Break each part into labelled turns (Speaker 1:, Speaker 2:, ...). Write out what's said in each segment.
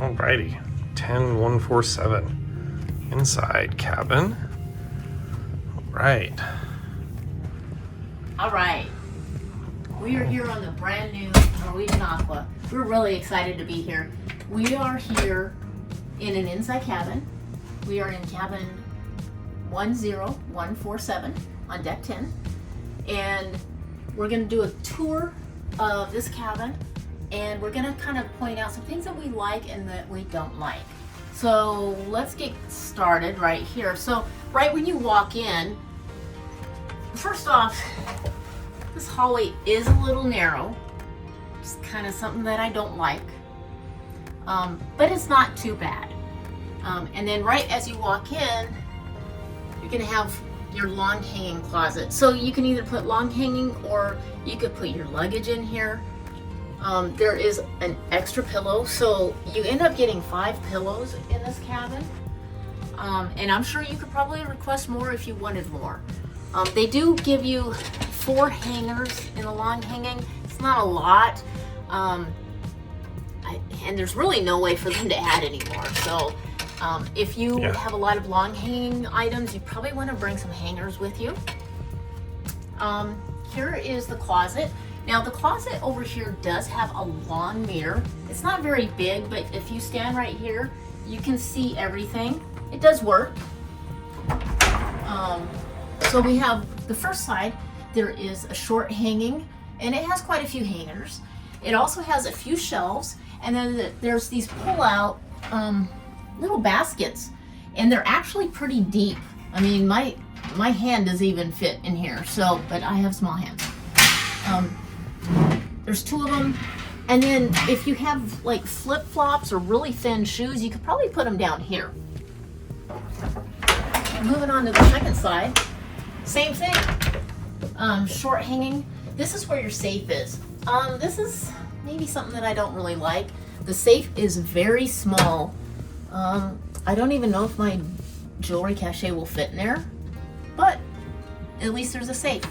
Speaker 1: Alrighty, 10147 inside cabin.
Speaker 2: All right. We are here on the brand new Norwegian Aqua. We're really excited to be here. We are here in an inside cabin. We are in cabin 10147 on deck 10. And we're going to do a tour of this cabin. And we're going to kind of point out some things that we like and that we don't like. So let's get started right here. So right when you walk in, first off, this hallway is a little narrow. It's kind of something that I don't like, but it's not too bad. And then right as you walk in, you're gonna have your long hanging closet. So you can either put long hanging or you could put your luggage in here. There is an extra pillow, so you end up getting 5 pillows in this cabin. And I'm sure you could probably request more if you wanted more. They do give you 4 hangers in the long hanging. It's not a lot. And there's really no way for them to add anymore. So if you have a lot of long hanging items, you probably want to bring some hangers with you. Here is the closet. Now the closet over here does have a long mirror. It's not very big, but if you stand right here, you can see everything. It does work. So we have the first side, there is a short hanging, and it has quite a few hangers. It also has a few shelves, and then there's these pull-out little baskets, and they're actually pretty deep. I mean, my hand doesn't even fit in here, so, but I have small hands. There's 2 of them, and then if you have like flip-flops or really thin shoes, you could probably put them down here. Moving on to the second side, same thing. Short hanging. This is where your safe is. This is maybe something that I don't really like. The safe is very small. I don't even know if my jewelry cache will fit in there, but at least there's a safe.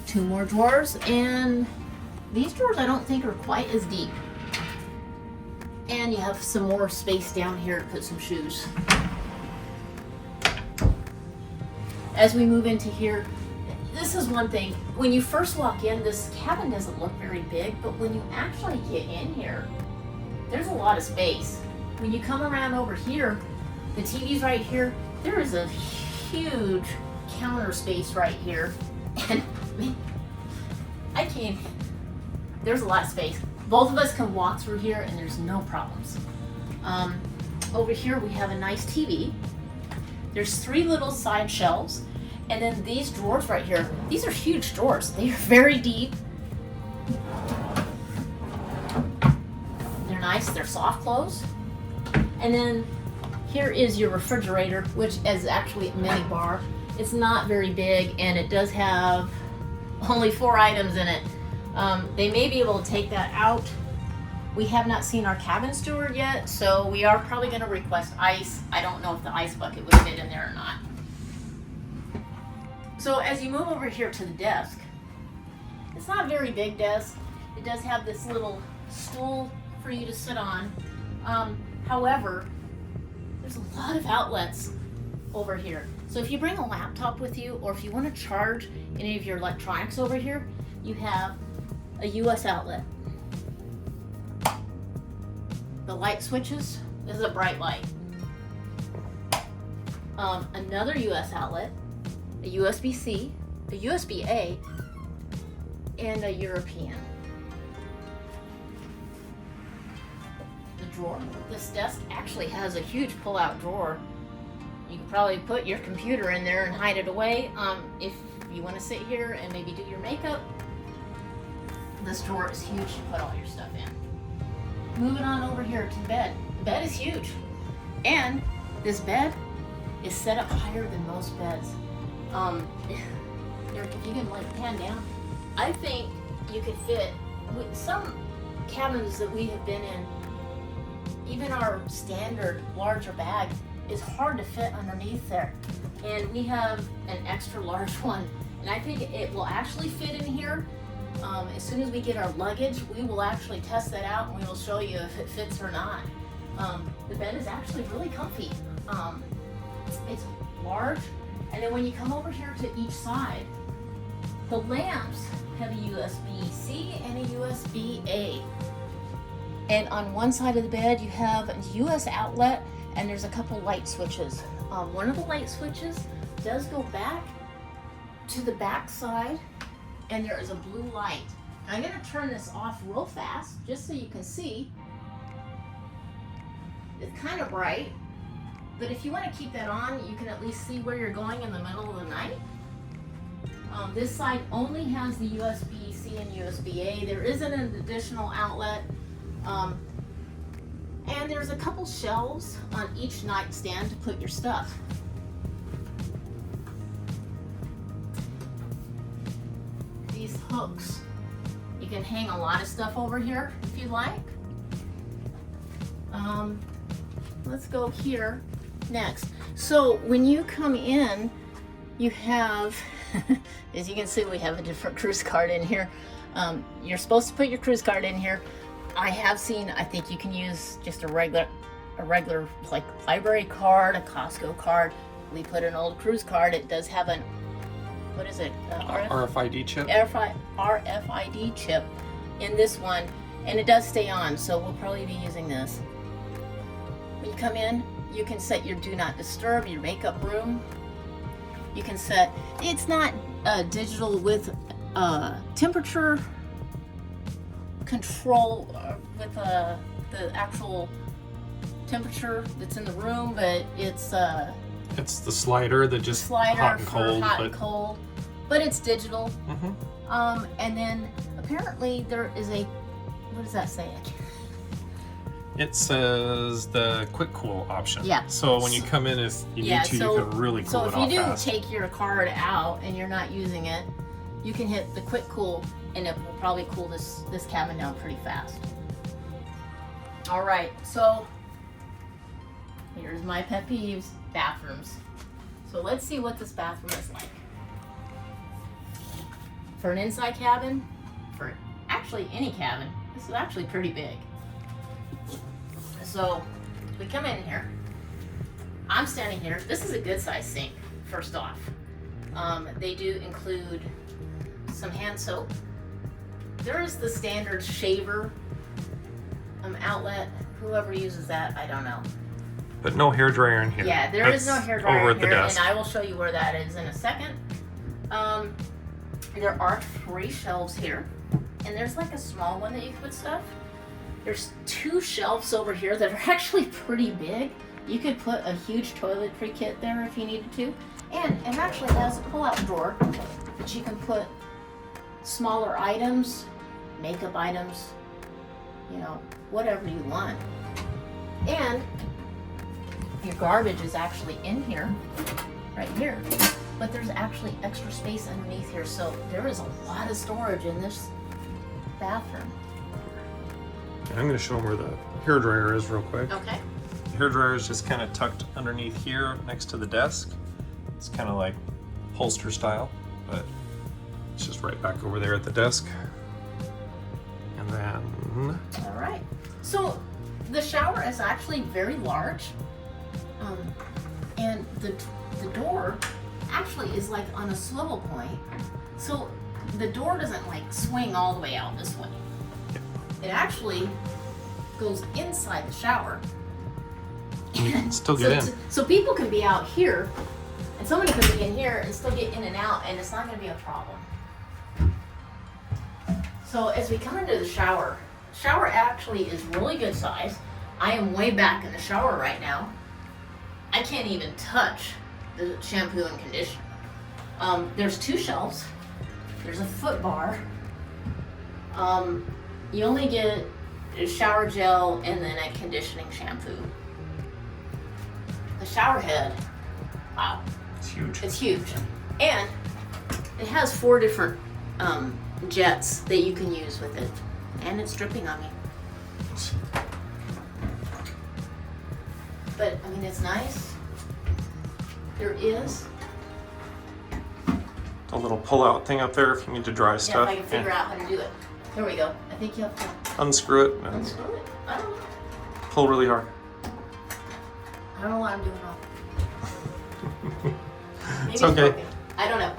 Speaker 2: 2 more drawers, and these drawers I don't think are quite as deep. And you have some more space down here to put some shoes. As we move into here, this is one thing. When you first walk in, this cabin doesn't look very big, but when you actually get in here, there's a lot of space. When you come around over here, the TV's right here, there is a huge counter space right here. And I can't, there's a lot of space. Both of us can walk through here and there's no problems. Over here we have a nice TV. There's 3 little side shelves, and then these drawers right here, these are huge drawers. They are very deep. They're nice, they're soft close. And then here is your refrigerator, which is actually a mini bar. It's not very big, and it does have only 4 items in it. They may be able to take that out. We have not seen our cabin steward yet, so we are probably going to request ice. I don't know if the ice bucket would fit in there or not. So as you move over here to the desk, it's not a very big desk. It does have this little stool for you to sit on. However, there's a lot of outlets over here. So if you bring a laptop with you, or if you want to charge any of your electronics over here, you have a US outlet. The light switches, this is a bright light. Another US outlet, a USB-C, a USB-A, and a European. The drawer. This desk actually has a huge pull-out drawer. You could probably put your computer in there and hide it away. If you want to sit here and maybe do your makeup, this drawer is huge to put all your stuff in. Moving on over here to the bed. The bed is huge. And this bed is set up higher than most beds. If you can like pan down, I think you could fit, with some cabins that we have been in, even our standard larger bag is hard to fit underneath there. And we have an extra large one. And I think it will actually fit in here. As soon as we get our luggage, we will actually test that out and we will show you if it fits or not. The bed is actually really comfy. It's large, and then when you come over here to each side, the lamps have a USB-C and a USB-A. And on one side of the bed, you have a US outlet, and there's a couple light switches. One of the light switches does go back to the back side, and there is a blue light. I'm gonna turn this off real fast, just so you can see. It's kind of bright, but if you want to keep that on, you can at least see where you're going in the middle of the night. This side only has the USB-C and USB-A. There isn't an additional outlet. And there's a couple shelves on each nightstand to put your stuff. These hooks, you can hang a lot of stuff over here if you like. Let's go here next. So when you come in, you have, as you can see, we have a different cruise card in here. You're supposed to put your cruise card in here. I have seen, I think you can use just a regular like library card, a Costco card. We put an old cruise card. It does have an, what is it?
Speaker 1: RFID chip.
Speaker 2: RFID chip in this one, and it does stay on, so we'll probably be using this. When you come in, you can set your do not disturb, your makeup room. You can set, it's not digital with temperature control with the actual temperature that's in the room, but it's the
Speaker 1: slider that just
Speaker 2: slider
Speaker 1: hot and
Speaker 2: for
Speaker 1: cold,
Speaker 2: hot and cold, but it's digital.
Speaker 1: Mm-hmm.
Speaker 2: And then apparently there is a, what does that say?
Speaker 1: It says the quick cool option.
Speaker 2: Yeah.
Speaker 1: So when you come in, if you need to, you can really cool
Speaker 2: so
Speaker 1: it
Speaker 2: if
Speaker 1: off
Speaker 2: you do
Speaker 1: fast.
Speaker 2: take your card out and you're not using it, you can hit the quick cool, and it will probably cool this cabin down pretty fast. All right, so here's my pet peeves, bathrooms. So let's see what this bathroom is like. For an inside cabin, for actually any cabin, this is actually pretty big. So we come in here, I'm standing here. This is a good size sink, first off. They do include some hand soap. There is the standard shaver outlet. Whoever uses that, I don't know.
Speaker 1: But no hair dryer in here.
Speaker 2: Yeah, there is no hair dryer
Speaker 1: over
Speaker 2: in
Speaker 1: at the
Speaker 2: here,
Speaker 1: desk.
Speaker 2: and I will show you where that is in a second. There are 3 shelves here, and there's like a small one that you can put stuff. There's 2 shelves over here that are actually pretty big. You could put a huge toiletry kit there if you needed to. And it actually has a pull-out drawer that you can put smaller items, makeup items, you know, whatever you want. And your garbage is actually in here, right here. But there's actually extra space underneath here, so there is a lot of storage in this bathroom.
Speaker 1: I'm going to show them where the hair dryer is real quick.
Speaker 2: Okay.
Speaker 1: The hair dryer is just kind of tucked underneath here next to the desk. It's kind of like holster style, but it's just right back over there at the desk. And then...
Speaker 2: All right. So the shower is actually very large, and the door actually is like on a swivel point. So the door doesn't like swing all the way out this way. It actually goes inside the shower.
Speaker 1: You can still get in.
Speaker 2: So people can be out here, and somebody can be in here and still get in and out, and it's not going to be a problem. So as we come into the shower actually is really good size. I am way back in the shower right now. I can't even touch the shampoo and conditioner. There's 2 shelves. There's a foot bar. You only get a shower gel and then a conditioning shampoo. The shower head, wow.
Speaker 1: It's huge.
Speaker 2: It's huge. And it has 4 different jets that you can use with it. And it's dripping on me. But, I mean, it's nice. There is
Speaker 1: a little pull-out thing up there if you need to dry
Speaker 2: Yeah,
Speaker 1: stuff.
Speaker 2: if I can figure out how to do it. There we go. I think you have to
Speaker 1: Unscrew it and
Speaker 2: unscrew it. I don't know.
Speaker 1: pull really hard.
Speaker 2: I don't know what I'm doing wrong. Maybe
Speaker 1: It's okay.
Speaker 2: broken. I don't know.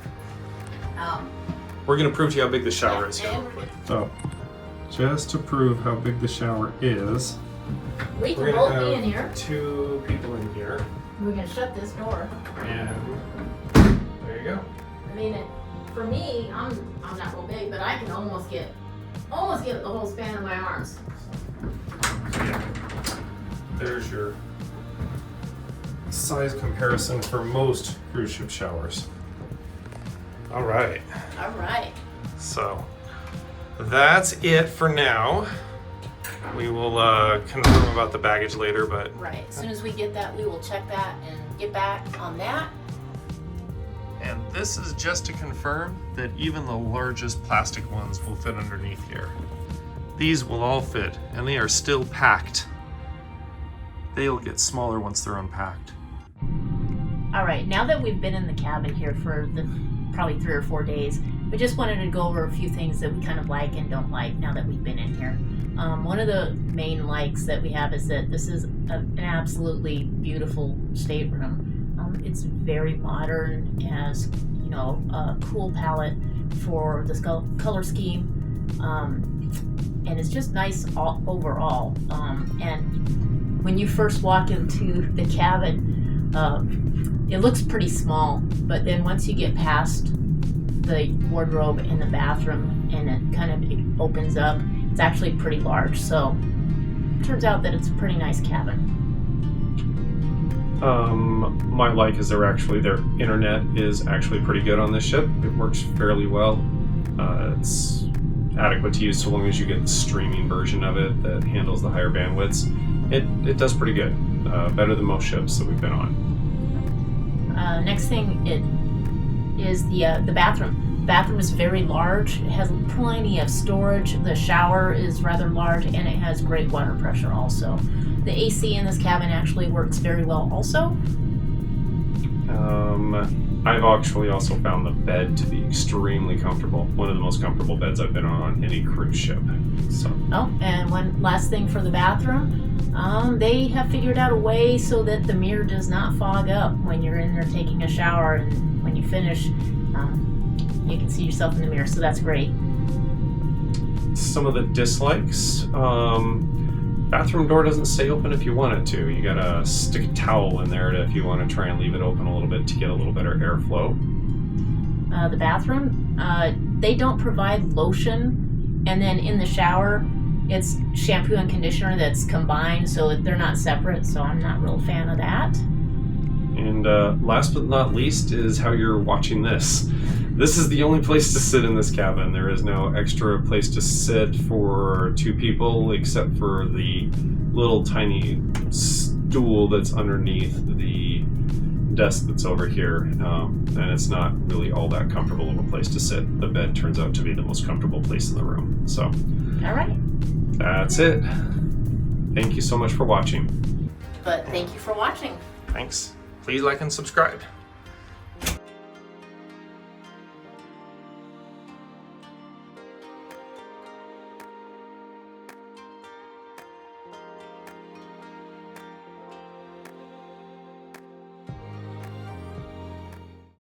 Speaker 1: We're gonna prove to you how big the shower is here.
Speaker 2: and
Speaker 1: real quick. So, just to prove how big the shower is,
Speaker 2: we
Speaker 1: we're
Speaker 2: can
Speaker 1: gonna
Speaker 2: both be
Speaker 1: have
Speaker 2: in here.
Speaker 1: 2 people in here,
Speaker 2: We're gonna shut this door.
Speaker 1: and there you go.
Speaker 2: I mean, for me, I'm not real big, but I can almost get the whole span of my arms.
Speaker 1: Yeah. There's your size comparison for most cruise ship showers. All right.
Speaker 2: All right.
Speaker 1: So that's it for now. We will confirm about the baggage later, but
Speaker 2: Right. As soon as we get that, we will check that and get back on that.
Speaker 1: and this is just to confirm that even the largest plastic ones will fit underneath here. These will all fit, and they are still packed. They'll get smaller once they're unpacked.
Speaker 2: All right. Now that we've been in the cabin here for probably 3 or 4 days, we just wanted to go over a few things that we kind of like and don't like now that we've been in here. One of the main likes that we have is that this is an absolutely beautiful stateroom. It's very modern, has a cool palette for this color scheme, and it's just nice overall. And when you first walk into the cabin, it looks pretty small, but then once you get past the wardrobe and the bathroom and it opens up, it's actually pretty large. So it turns out that it's a pretty nice cabin.
Speaker 1: My like is their internet is actually pretty good on this ship. It works fairly well. It's adequate to use so long as you get the streaming version of it that handles the higher bandwidths. It does pretty good, better than most ships that we've been on.
Speaker 2: Next thing is the bathroom. The bathroom is very large. It has plenty of storage. The shower is rather large, and it has great water pressure also. The AC in this cabin actually works very well also.
Speaker 1: I've actually also found the bed to be extremely comfortable. One of the most comfortable beds I've been on any cruise ship. So.
Speaker 2: Oh, and one last thing for the bathroom. They have figured out a way so that the mirror does not fog up when you're in there taking a shower, and when you finish, you can see yourself in the mirror, so that's great.
Speaker 1: Some of the dislikes, bathroom door doesn't stay open if you want it to. You gotta stick a towel in there if you want to try and leave it open a little bit to get a little better airflow.
Speaker 2: The bathroom, they don't provide lotion, and then in the shower, it's shampoo and conditioner that's combined, so they're not separate, so I'm not a real fan of that.
Speaker 1: And last but not least is how you're watching this. This is the only place to sit in this cabin. There is no extra place to sit for 2 people except for the little tiny stool that's underneath the desk that's over here. And it's not really all that comfortable of a place to sit. The bed turns out to be the most comfortable place in the room. So,
Speaker 2: All right.
Speaker 1: That's it. Thank you so much for watching.
Speaker 2: But thank you for watching.
Speaker 1: Thanks. Please like and subscribe.